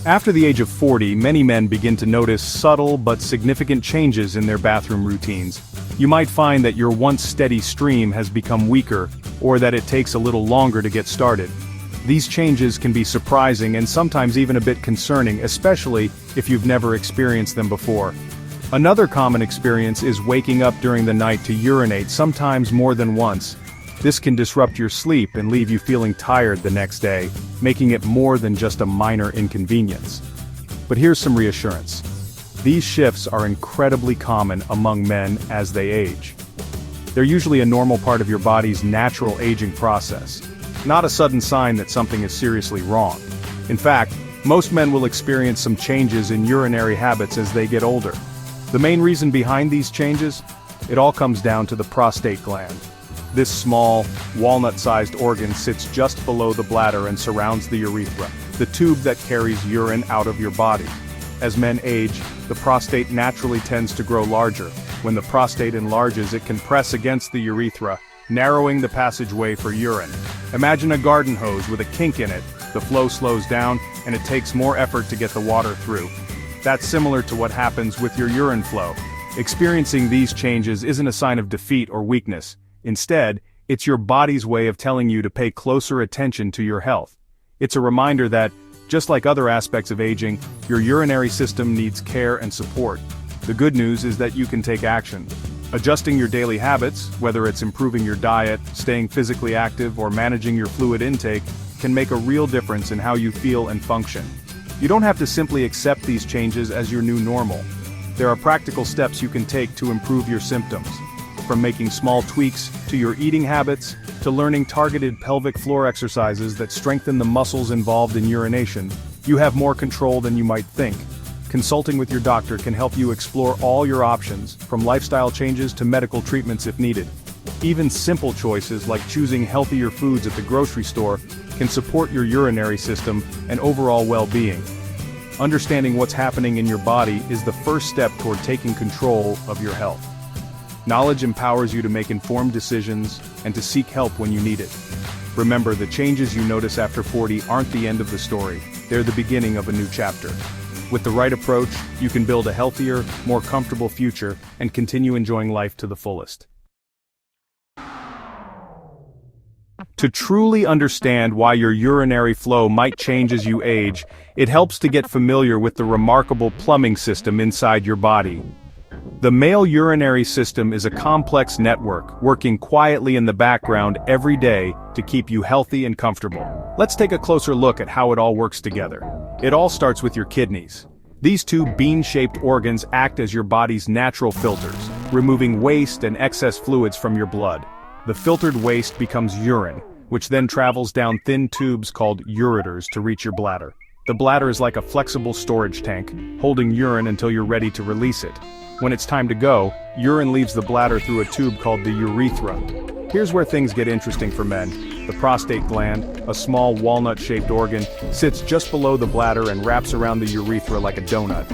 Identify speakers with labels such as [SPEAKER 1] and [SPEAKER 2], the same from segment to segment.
[SPEAKER 1] After the age of 40, many men begin to notice subtle but significant changes in their bathroom routines. You might find that your once steady stream has become weaker, or that it takes a little longer to get started. These changes can be surprising and sometimes even a bit concerning, especially if you've never experienced them before. Another common experience is waking up during the night to urinate, sometimes more than once. This can disrupt your sleep and leave you feeling tired the next day, making it more than just a minor inconvenience. But here's some reassurance. These shifts are incredibly common among men as they age. They're usually a normal part of your body's natural aging process, not a sudden sign that something is seriously wrong. In fact, most men will experience some changes in urinary habits as they get older. The main reason behind these changes? It all comes down to the prostate gland. This small, walnut-sized organ sits just below the bladder and surrounds the urethra, the tube that carries urine out of your body. As men age, the prostate naturally tends to grow larger. When the prostate enlarges, it can press against the urethra, narrowing the passageway for urine. Imagine a garden hose with a kink in it. The flow slows down, and it takes more effort to get the water through. That's similar to what happens with your urine flow. Experiencing these changes isn't a sign of defeat or weakness. Instead, it's your body's way of telling you to pay closer attention to your health. It's a reminder that, just like other aspects of aging, your urinary system needs care and support. The good news is that you can take action. Adjusting your daily habits, whether it's improving your diet, staying physically active, or managing your fluid intake, can make a real difference in how you feel and function. You don't have to simply accept these changes as your new normal. There are practical steps you can take to improve your symptoms. From making small tweaks to your eating habits, to learning targeted pelvic floor exercises that strengthen the muscles involved in urination, you have more control than you might think. Consulting with your doctor can help you explore all your options, from lifestyle changes to medical treatments if needed. Even simple choices like choosing healthier foods at the grocery store can support your urinary system and overall well-being. Understanding what's happening in your body is the first step toward taking control of your health. Knowledge empowers you to make informed decisions and to seek help when you need it. Remember, the changes you notice after 40 aren't the end of the story, they're the beginning of a new chapter. With the right approach, you can build a healthier, more comfortable future and continue enjoying life to the fullest. To truly understand why your urinary flow might change as you age, it helps to get familiar with the remarkable plumbing system inside your body. The male urinary system is a complex network, working quietly in the background every day to keep you healthy and comfortable. Let's take a closer look at how it all works together. It all starts with your kidneys. These two bean-shaped organs act as your body's natural filters, removing waste and excess fluids from your blood. The filtered waste becomes urine, which then travels down thin tubes called ureters to reach your bladder. The bladder is like a flexible storage tank, holding urine until you're ready to release it. When it's time to go, urine leaves the bladder through a tube called the urethra. Here's where things get interesting for men. The prostate gland, a small walnut-shaped organ, sits just below the bladder and wraps around the urethra like a donut.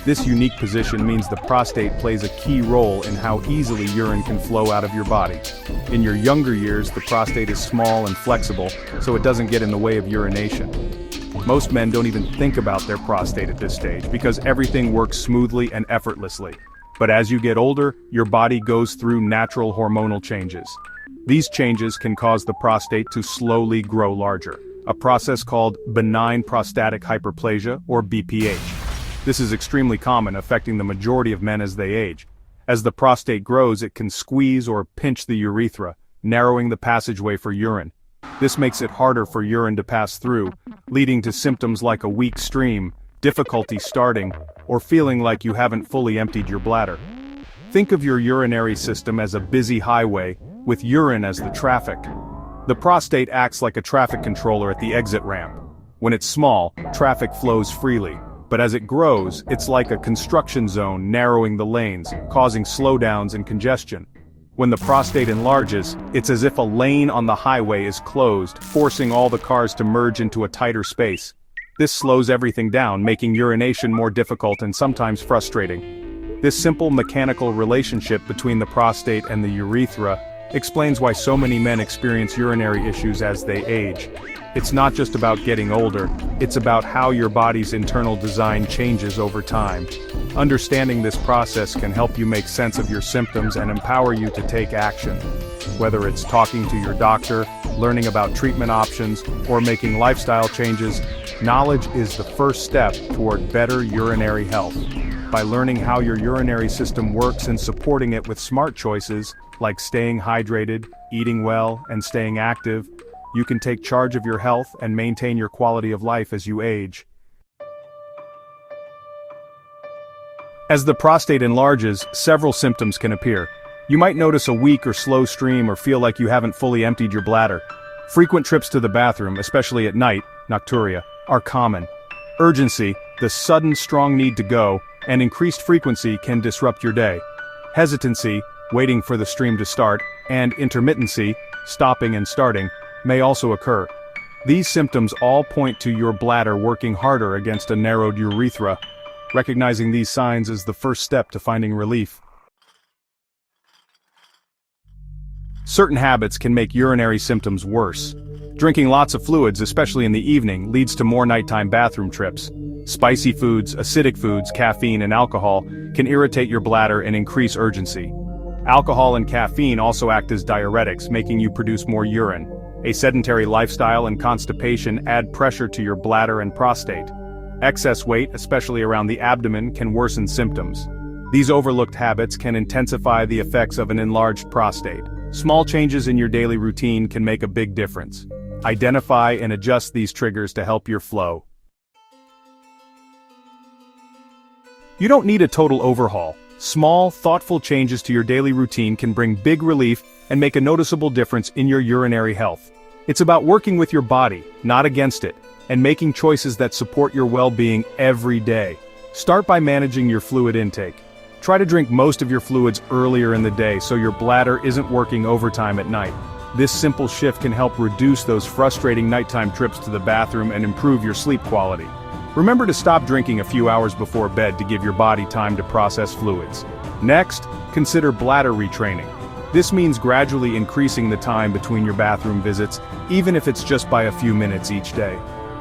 [SPEAKER 1] This unique position means the prostate plays a key role in how easily urine can flow out of your body. In your younger years, the prostate is small and flexible, so it doesn't get in the way of urination. Most men don't even think about their prostate at this stage because everything works smoothly and effortlessly. But as you get older, your body goes through natural hormonal changes. These changes can cause the prostate to slowly grow larger, a process called benign prostatic hyperplasia, or BPH. This is extremely common, affecting the majority of men as they age. As the prostate grows, it can squeeze or pinch the urethra, narrowing the passageway for urine. This makes it harder for urine to pass through, leading to symptoms like a weak stream, difficulty starting, or feeling like you haven't fully emptied your bladder. Think of your urinary system as a busy highway, with urine as the traffic. The prostate acts like a traffic controller at the exit ramp. When it's small, traffic flows freely, but as it grows, it's like a construction zone narrowing the lanes, causing slowdowns and congestion. When the prostate enlarges, it's as if a lane on the highway is closed, forcing all the cars to merge into a tighter space. This slows everything down, making urination more difficult and sometimes frustrating. This simple mechanical relationship between the prostate and the urethra explains why so many men experience urinary issues as they age. It's not just about getting older, it's about how your body's internal design changes over time. Understanding this process can help you make sense of your symptoms and empower you to take action. Whether it's talking to your doctor, learning about treatment options, or making lifestyle changes, knowledge is the first step toward better urinary health. By learning how your urinary system works and supporting it with smart choices, like staying hydrated, eating well, and staying active, you can take charge of your health and maintain your quality of life as you age. As the prostate enlarges, several symptoms can appear. You might notice a weak or slow stream or feel like you haven't fully emptied your bladder. Frequent trips to the bathroom, especially at night, nocturia, are common. Urgency, the sudden strong need to go, and increased frequency can disrupt your day. Hesitancy, waiting for the stream to start, and intermittency, stopping and starting, may also occur. These symptoms all point to your bladder working harder against a narrowed urethra. Recognizing these signs is the first step to finding relief. Certain habits can make urinary symptoms worse. Drinking lots of fluids, especially in the evening, leads to more nighttime bathroom trips. Spicy foods, acidic foods, caffeine, and alcohol can irritate your bladder and increase urgency. Alcohol and caffeine also act as diuretics, making you produce more urine. A sedentary lifestyle and constipation add pressure to your bladder and prostate. Excess weight, especially around the abdomen, can worsen symptoms. These overlooked habits can intensify the effects of an enlarged prostate. Small changes in your daily routine can make a big difference. Identify and adjust these triggers to help your flow. You don't need a total overhaul. Small, thoughtful changes to your daily routine can bring big relief and make a noticeable difference in your urinary health. It's about working with your body, not against it, and making choices that support your well-being every day. Start by managing your fluid intake. Try to drink most of your fluids earlier in the day so your bladder isn't working overtime at night. This simple shift can help reduce those frustrating nighttime trips to the bathroom and improve your sleep quality. Remember to stop drinking a few hours before bed to give your body time to process fluids. Next, consider bladder retraining. This means gradually increasing the time between your bathroom visits, even if it's just by a few minutes each day.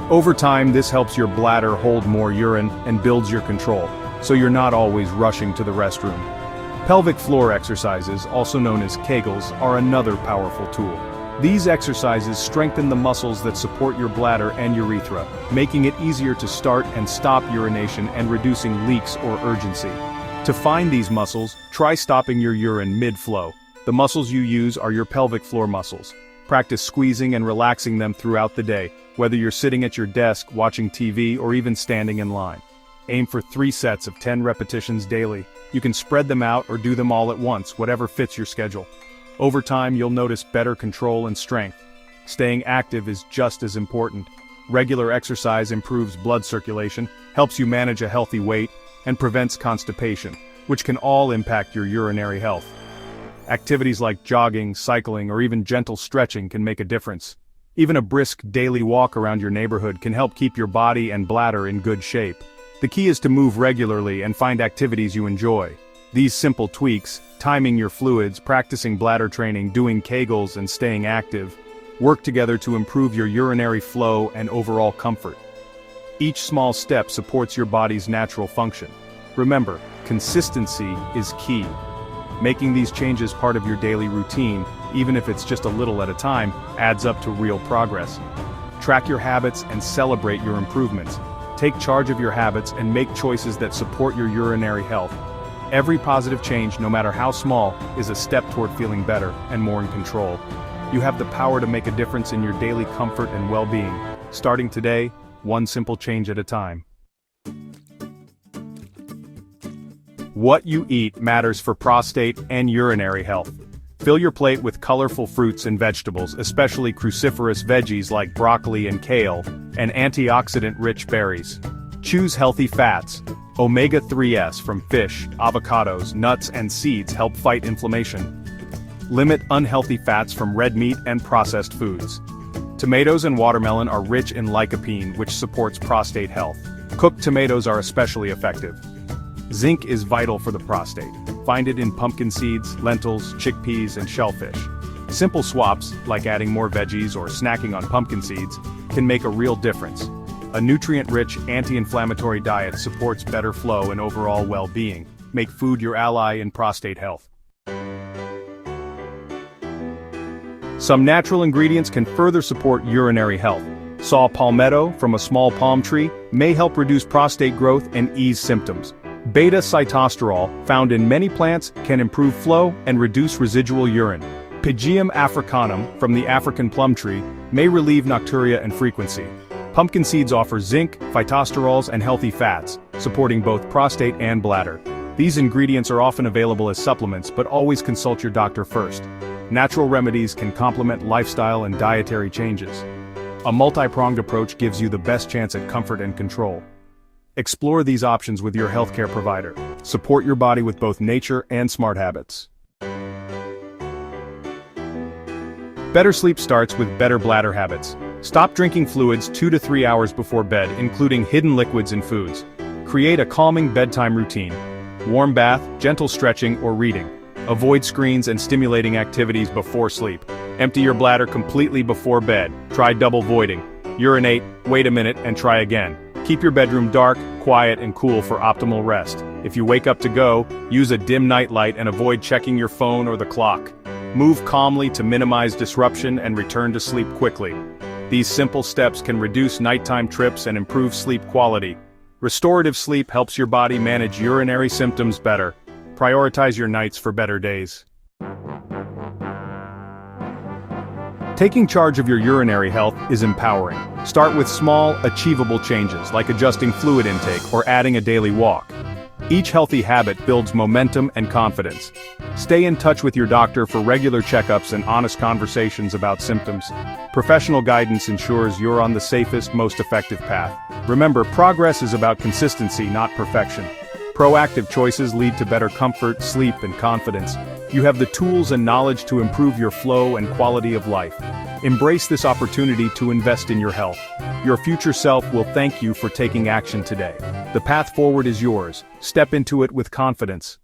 [SPEAKER 1] Over time, this helps your bladder hold more urine and builds your control, so you're not always rushing to the restroom. Pelvic floor exercises, also known as Kegels, are another powerful tool. These exercises strengthen the muscles that support your bladder and urethra, making it easier to start and stop urination and reducing leaks or urgency. To find these muscles, try stopping your urine mid-flow. The muscles you use are your pelvic floor muscles. Practice squeezing and relaxing them throughout the day, whether you're sitting at your desk, watching TV, or even standing in line. Aim for 3 sets of 10 repetitions daily. You can spread them out or do them all at once, whatever fits your schedule. Over time, you'll notice better control and strength. Staying active is just as important. Regular exercise improves blood circulation, helps you manage a healthy weight, and prevents constipation, which can all impact your urinary health. Activities like jogging, cycling, or even gentle stretching can make a difference. Even a brisk daily walk around your neighborhood can help keep your body and bladder in good shape. The key is to move regularly and find activities you enjoy. These simple tweaks, timing your fluids, practicing bladder training, doing Kegels, and staying active, work together to improve your urinary flow and overall comfort. Each small step supports your body's natural function. Remember, consistency is key. Making these changes part of your daily routine, even if it's just a little at a time, adds up to real progress. Track your habits and celebrate your improvements. Take charge of your habits and make choices that support your urinary health. Every positive change, no matter how small, is a step toward feeling better and more in control. You have the power to make a difference in your daily comfort and well-being. Starting today, one simple change at a time. What you eat matters for prostate and urinary health. Fill your plate with colorful fruits and vegetables, especially cruciferous veggies like broccoli and kale, and antioxidant-rich berries. Choose healthy fats. Omega-3s from fish, avocados, nuts, and seeds help fight inflammation. Limit unhealthy fats from red meat and processed foods. Tomatoes and watermelon are rich in lycopene, which supports prostate health. Cooked tomatoes are especially effective. Zinc is vital for the prostate. Find it in pumpkin seeds, lentils, chickpeas, and shellfish. Simple swaps, like adding more veggies or snacking on pumpkin seeds, can make a real difference. A nutrient-rich, anti-inflammatory diet supports better flow and overall well-being. Make food your ally in prostate health. Some natural ingredients can further support urinary health. Saw palmetto from a small palm tree may help reduce prostate growth and ease symptoms. Beta-sitosterol, found in many plants, can improve flow and reduce residual urine. Pygeum africanum, from the African plum tree, may relieve nocturia and frequency. Pumpkin seeds offer zinc, phytosterols, and healthy fats, supporting both prostate and bladder. These ingredients are often available as supplements, but always consult your doctor first. Natural remedies can complement lifestyle and dietary changes. A multi-pronged approach gives you the best chance at comfort and control. Explore these options with your healthcare provider. Support your body with both nature and smart habits. Better sleep starts with better bladder habits. Stop drinking fluids 2 to 3 hours before bed, including hidden liquids in foods. Create a calming bedtime routine. Warm bath, gentle stretching, or reading. Avoid screens and stimulating activities before sleep. Empty your bladder completely before bed. Try double voiding. Urinate, wait a minute, and try again. Keep your bedroom dark, quiet, and cool for optimal rest. If you wake up to go, use a dim nightlight and avoid checking your phone or the clock. Move calmly to minimize disruption and return to sleep quickly. These simple steps can reduce nighttime trips and improve sleep quality. Restorative sleep helps your body manage urinary symptoms better. Prioritize your nights for better days. Taking charge of your urinary health is empowering. Start with small, achievable changes, like adjusting fluid intake or adding a daily walk. Each healthy habit builds momentum and confidence. Stay in touch with your doctor for regular checkups and honest conversations about symptoms. Professional guidance ensures you're on the safest, most effective path. Remember, progress is about consistency, not perfection. Proactive choices lead to better comfort, sleep, and confidence. You have the tools and knowledge to improve your flow and quality of life. Embrace this opportunity to invest in your health. Your future self will thank you for taking action today. The path forward is yours. Step into it with confidence.